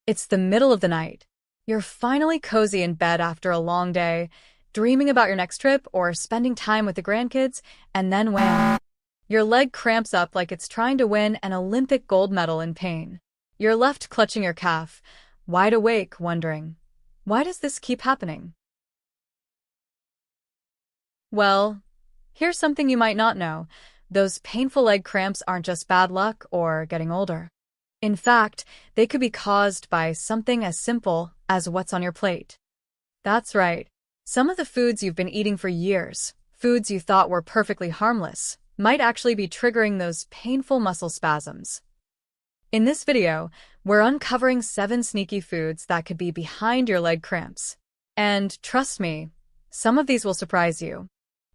It's the middle of the night. You're finally cozy in bed after a long day, dreaming about your next trip or spending time with the grandkids, and then wham! Your leg cramps up like it's trying to win an Olympic gold medal in pain. You're left clutching your calf, wide awake, wondering, why does this keep happening? Well, here's something you might not know. Those painful leg cramps aren't just bad luck or getting older. In fact, they could be caused by something as simple as what's on your plate. That's right. Some of the foods you've been eating for years, foods you thought were perfectly harmless, might actually be triggering those painful muscle spasms. In this video, we're uncovering 7 sneaky foods that could be behind your leg cramps. And trust me, some of these will surprise you.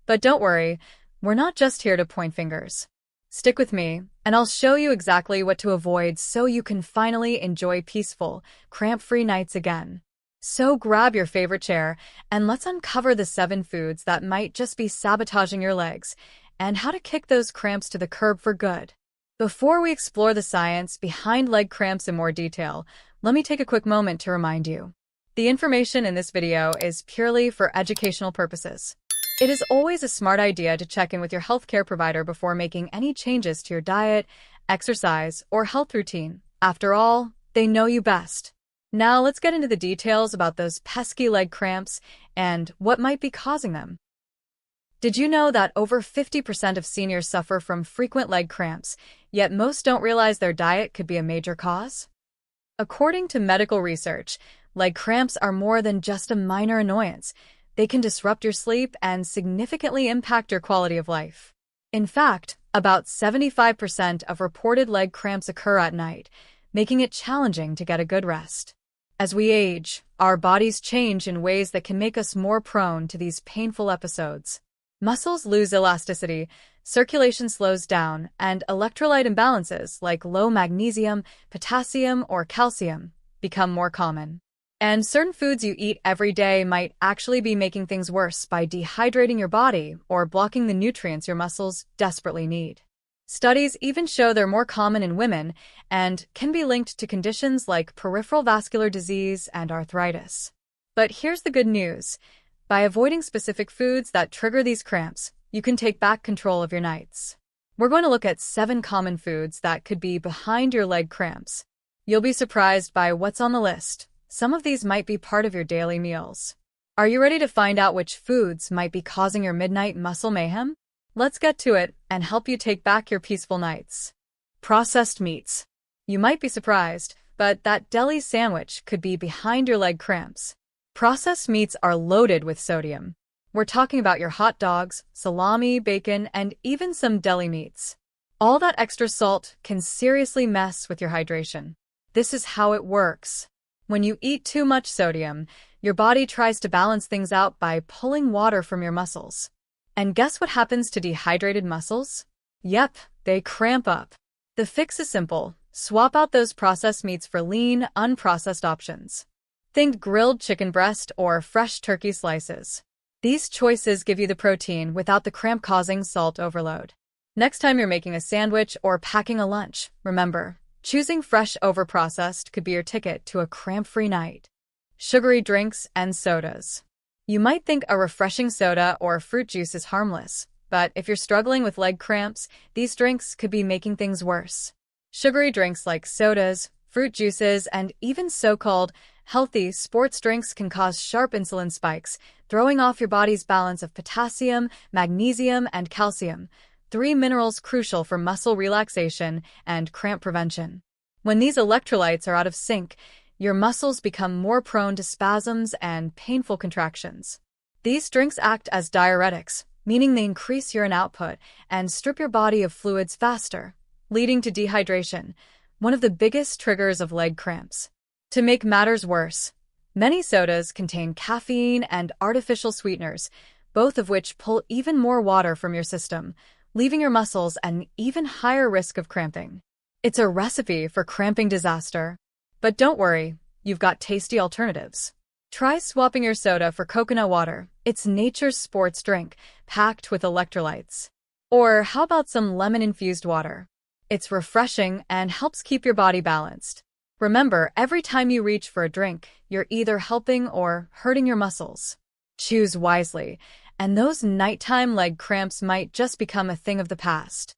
But don't worry, we're not just here to point fingers. Stick with me, and I'll show you exactly what to avoid so you can finally enjoy peaceful, cramp-free nights again. So grab your favorite chair, and let's uncover the 7 foods that might just be sabotaging your legs, and how to kick those cramps to the curb for good. Before we explore the science behind leg cramps in more detail, let me take a quick moment to remind you. The information in this video is purely for educational purposes. It is always a smart idea to check in with your healthcare provider before making any changes to your diet, exercise, or health routine. After all, they know you best. Now let's get into the details about those pesky leg cramps and what might be causing them. Did you know that over 50% of seniors suffer from frequent leg cramps, yet most don't realize their diet could be a major cause? According to medical research, leg cramps are more than just a minor annoyance. They can disrupt your sleep and significantly impact your quality of life. In fact, about 75% of reported leg cramps occur at night, making it challenging to get a good rest. As we age, our bodies change in ways that can make us more prone to these painful episodes. Muscles lose elasticity, circulation slows down, and electrolyte imbalances like low magnesium, potassium, or calcium become more common. And certain foods you eat every day might actually be making things worse by dehydrating your body or blocking the nutrients your muscles desperately need. Studies even show they're more common in women and can be linked to conditions like peripheral vascular disease and arthritis. But here's the good news. By avoiding specific foods that trigger these cramps, you can take back control of your nights. We're going to look at 7 common foods that could be behind your leg cramps. You'll be surprised by what's on the list. Some of these might be part of your daily meals. Are you ready to find out which foods might be causing your midnight muscle mayhem? Let's get to it and help you take back your peaceful nights. Processed meats. You might be surprised, but that deli sandwich could be behind your leg cramps. Processed meats are loaded with sodium. We're talking about your hot dogs, salami, bacon, and even some deli meats. All that extra salt can seriously mess with your hydration. This is how it works. When you eat too much sodium, your body tries to balance things out by pulling water from your muscles. And guess what happens to dehydrated muscles? Yep, they cramp up. The fix is simple. Swap out those processed meats for lean, unprocessed options. Think grilled chicken breast or fresh turkey slices. These choices give you the protein without the cramp-causing salt overload. Next time you're making a sandwich or packing a lunch, remember, choosing fresh over processed could be your ticket to a cramp-free night. Sugary drinks and sodas. You might think a refreshing soda or fruit juice is harmless, but if you're struggling with leg cramps, these drinks could be making things worse. Sugary drinks like sodas, fruit juices, and even so-called healthy sports drinks can cause sharp insulin spikes, throwing off your body's balance of potassium, magnesium, and calcium, 3 minerals crucial for muscle relaxation and cramp prevention. When these electrolytes are out of sync, your muscles become more prone to spasms and painful contractions. These drinks act as diuretics, meaning they increase urine output and strip your body of fluids faster, leading to dehydration, one of the biggest triggers of leg cramps. To make matters worse, many sodas contain caffeine and artificial sweeteners, both of which pull even more water from your system, leaving your muscles at an even higher risk of cramping. It's a recipe for cramping disaster. But don't worry, you've got tasty alternatives. Try swapping your soda for coconut water. It's nature's sports drink, packed with electrolytes. Or how about some lemon-infused water? It's refreshing and helps keep your body balanced. Remember, every time you reach for a drink, you're either helping or hurting your muscles. Choose wisely, and those nighttime leg cramps might just become a thing of the past.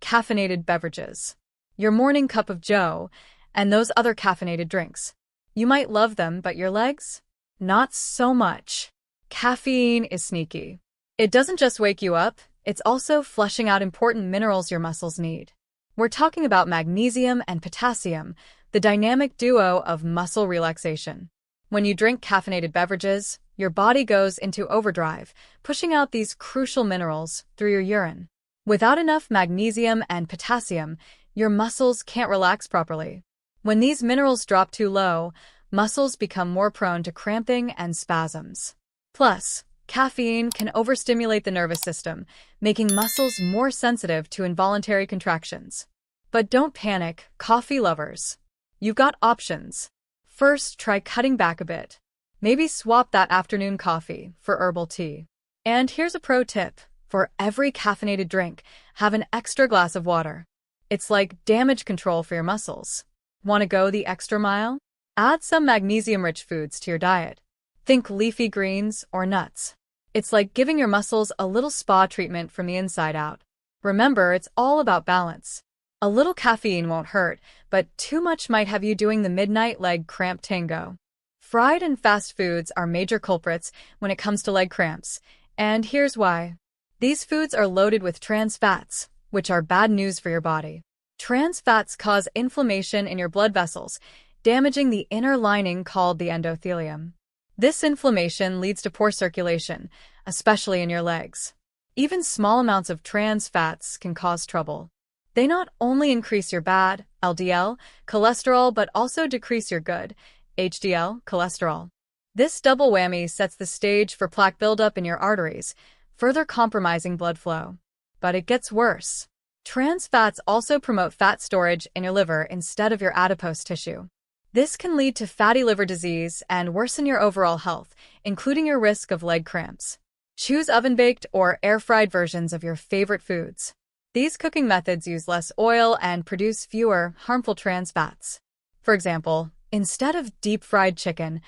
Caffeinated beverages. Your morning cup of joe, and those other caffeinated drinks. You might love them, but your legs? Not so much. Caffeine is sneaky. It doesn't just wake you up, it's also flushing out important minerals your muscles need. We're talking about magnesium and potassium, the dynamic duo of muscle relaxation. When you drink caffeinated beverages, your body goes into overdrive, pushing out these crucial minerals through your urine. Without enough magnesium and potassium, your muscles can't relax properly. When these minerals drop too low, muscles become more prone to cramping and spasms. Plus, caffeine can overstimulate the nervous system, making muscles more sensitive to involuntary contractions. But don't panic, coffee lovers. You've got options. First, try cutting back a bit. Maybe swap that afternoon coffee for herbal tea. And here's a pro tip. For every caffeinated drink, have an extra glass of water. It's like damage control for your muscles. Want to go the extra mile? Add some magnesium-rich foods to your diet. Think leafy greens or nuts. It's like giving your muscles a little spa treatment from the inside out. Remember, it's all about balance. A little caffeine won't hurt, but too much might have you doing the midnight leg cramp tango. Fried and fast foods are major culprits when it comes to leg cramps, and here's why. These foods are loaded with trans fats, which are bad news for your body. Trans fats cause inflammation in your blood vessels, damaging the inner lining called the endothelium. This inflammation leads to poor circulation, especially in your legs. Even small amounts of trans fats can cause trouble. They not only increase your bad, LDL, cholesterol, but also decrease your good, HDL, cholesterol. This double whammy sets the stage for plaque buildup in your arteries, further compromising blood flow. But it gets worse. Trans fats also promote fat storage in your liver instead of your adipose tissue. This can lead to fatty liver disease and worsen your overall health, including your risk of leg cramps. Choose oven-baked or air-fried versions of your favorite foods. These cooking methods use less oil and produce fewer harmful trans fats. For example, instead of deep-fried chicken,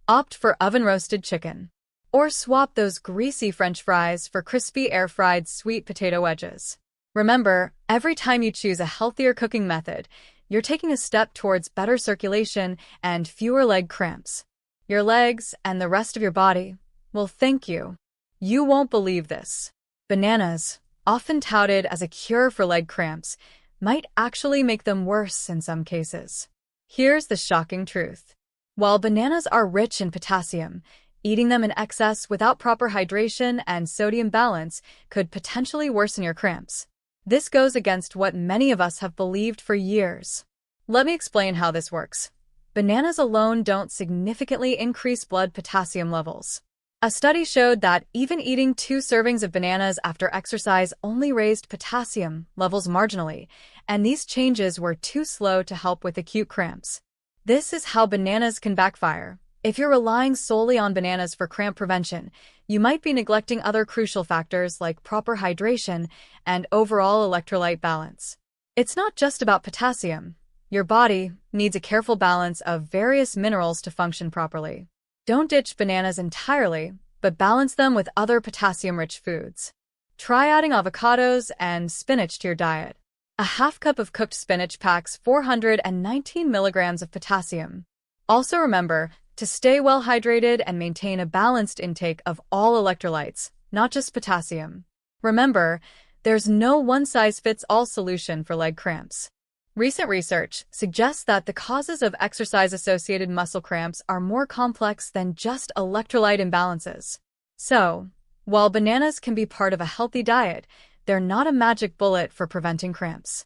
opt for oven-roasted chicken. Or swap those greasy French fries for crispy air-fried sweet potato wedges. Remember, every time you choose a healthier cooking method, you're taking a step towards better circulation and fewer leg cramps. Your legs and the rest of your body will thank you. You won't believe this. Bananas, often touted as a cure for leg cramps, might actually make them worse in some cases. Here's the shocking truth. While bananas are rich in potassium, eating them in excess without proper hydration and sodium balance could potentially worsen your cramps. This goes against what many of us have believed for years. Let me explain how this works. Bananas alone don't significantly increase blood potassium levels. A study showed that even eating 2 servings of bananas after exercise only raised potassium levels marginally, and these changes were too slow to help with acute cramps. This is how bananas can backfire. If you're relying solely on bananas for cramp prevention, you might be neglecting other crucial factors like proper hydration and overall electrolyte balance. It's not just about potassium. Your body needs a careful balance of various minerals to function properly. Don't ditch bananas entirely, but balance them with other potassium-rich foods. Try adding avocados and spinach to your diet. A half cup of cooked spinach packs 419 milligrams of potassium. Also remember to stay well hydrated and maintain a balanced intake of all electrolytes, not just potassium. Remember, there's no one-size-fits-all solution for leg cramps. Recent research suggests that the causes of exercise-associated muscle cramps are more complex than just electrolyte imbalances. So, while bananas can be part of a healthy diet, they're not a magic bullet for preventing cramps.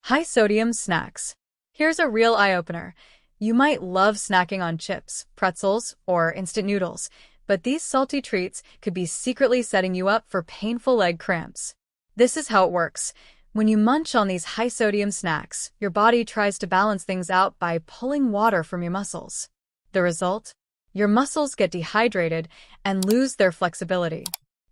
High-sodium snacks. Here's a real eye-opener. You might love snacking on chips, pretzels, or instant noodles, but these salty treats could be secretly setting you up for painful leg cramps. This is how it works. When you munch on these high-sodium snacks, your body tries to balance things out by pulling water from your muscles. The result? Your muscles get dehydrated and lose their flexibility.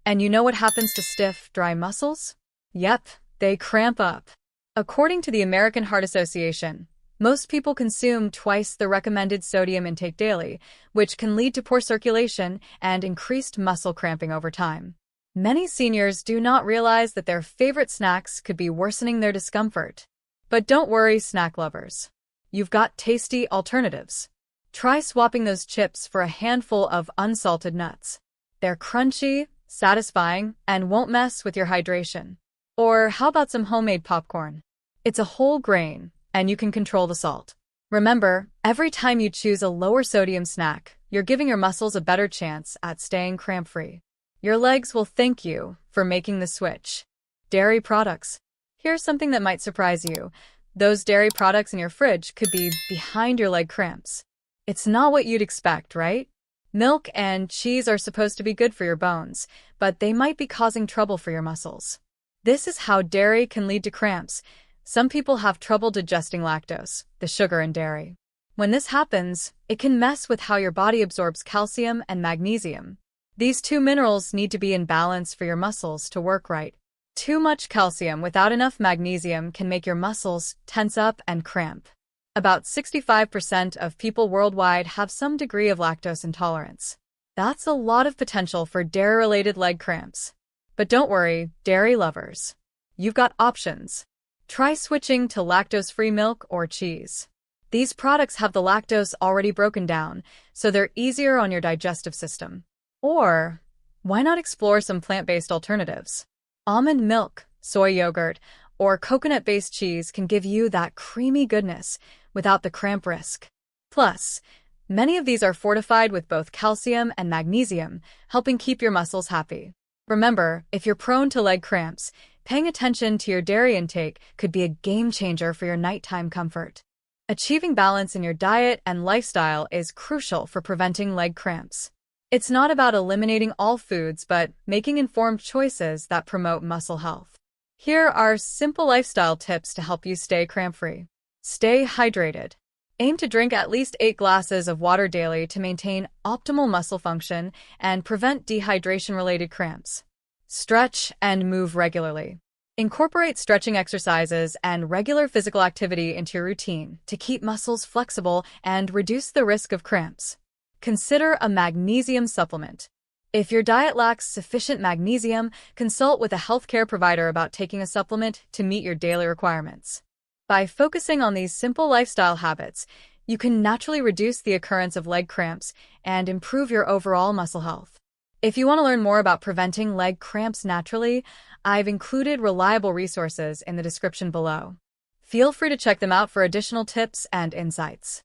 And you know what happens to stiff, dry muscles? Yep, they cramp up. According to the American Heart Association, Most people consume twice the recommended sodium intake daily, which can lead to poor circulation and increased muscle cramping over time. Many seniors do not realize that their favorite snacks could be worsening their discomfort. But don't worry, snack lovers. You've got tasty alternatives. Try swapping those chips for a handful of unsalted nuts. They're crunchy, satisfying, and won't mess with your hydration. Or how about some homemade popcorn? It's a whole grain, and you can control the salt. Remember, every time you choose a lower sodium snack, you're giving your muscles a better chance at staying cramp-free. Your legs will thank you for making the switch. Dairy products. Here's something that might surprise you. Those dairy products in your fridge could be behind your leg cramps. It's not what you'd expect, right? Milk and cheese are supposed to be good for your bones, but they might be causing trouble for your muscles. This is how dairy can lead to cramps. Some people have trouble digesting lactose, the sugar in dairy. When this happens, it can mess with how your body absorbs calcium and magnesium. These two minerals need to be in balance for your muscles to work right. Too much calcium without enough magnesium can make your muscles tense up and cramp. About 65% of people worldwide have some degree of lactose intolerance. That's a lot of potential for dairy-related leg cramps. But don't worry, dairy lovers. You've got options. Try switching to lactose-free milk or cheese. These products have the lactose already broken down, so they're easier on your digestive system. Or, why not explore some plant-based alternatives? Almond milk, soy yogurt, or coconut-based cheese can give you that creamy goodness without the cramp risk. Plus, many of these are fortified with both calcium and magnesium, helping keep your muscles happy. Remember, if you're prone to leg cramps, paying attention to your dairy intake could be a game changer for your nighttime comfort. Achieving balance in your diet and lifestyle is crucial for preventing leg cramps. It's not about eliminating all foods, but making informed choices that promote muscle health. Here are simple lifestyle tips to help you stay cramp-free. Stay hydrated. Aim to drink at least 8 glasses of water daily to maintain optimal muscle function and prevent dehydration-related cramps. Stretch and move regularly. Incorporate stretching exercises and regular physical activity into your routine to keep muscles flexible and reduce the risk of cramps. Consider a magnesium supplement. If your diet lacks sufficient magnesium, consult with a healthcare provider about taking a supplement to meet your daily requirements. By focusing on these simple lifestyle habits, you can naturally reduce the occurrence of leg cramps and improve your overall muscle health. If you want to learn more about preventing leg cramps naturally, I've included reliable resources in the description below. Feel free to check them out for additional tips and insights.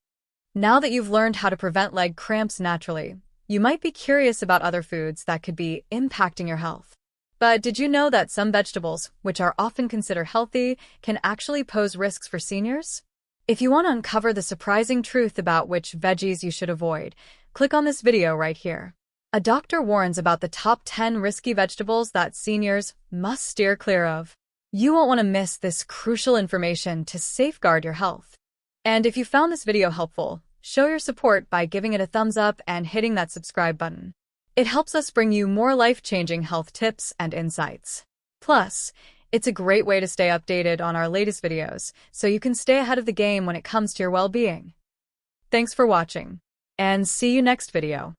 Now that you've learned how to prevent leg cramps naturally, you might be curious about other foods that could be impacting your health. But did you know that some vegetables, which are often considered healthy, can actually pose risks for seniors? If you want to uncover the surprising truth about which veggies you should avoid, click on this video right here. A doctor warns about the top 10 risky vegetables that seniors must steer clear of. You won't want to miss this crucial information to safeguard your health. And if you found this video helpful, show your support by giving it a thumbs up and hitting that subscribe button. It helps us bring you more life-changing health tips and insights. Plus, it's a great way to stay updated on our latest videos, so you can stay ahead of the game when it comes to your well-being. Thanks for watching, and see you next video.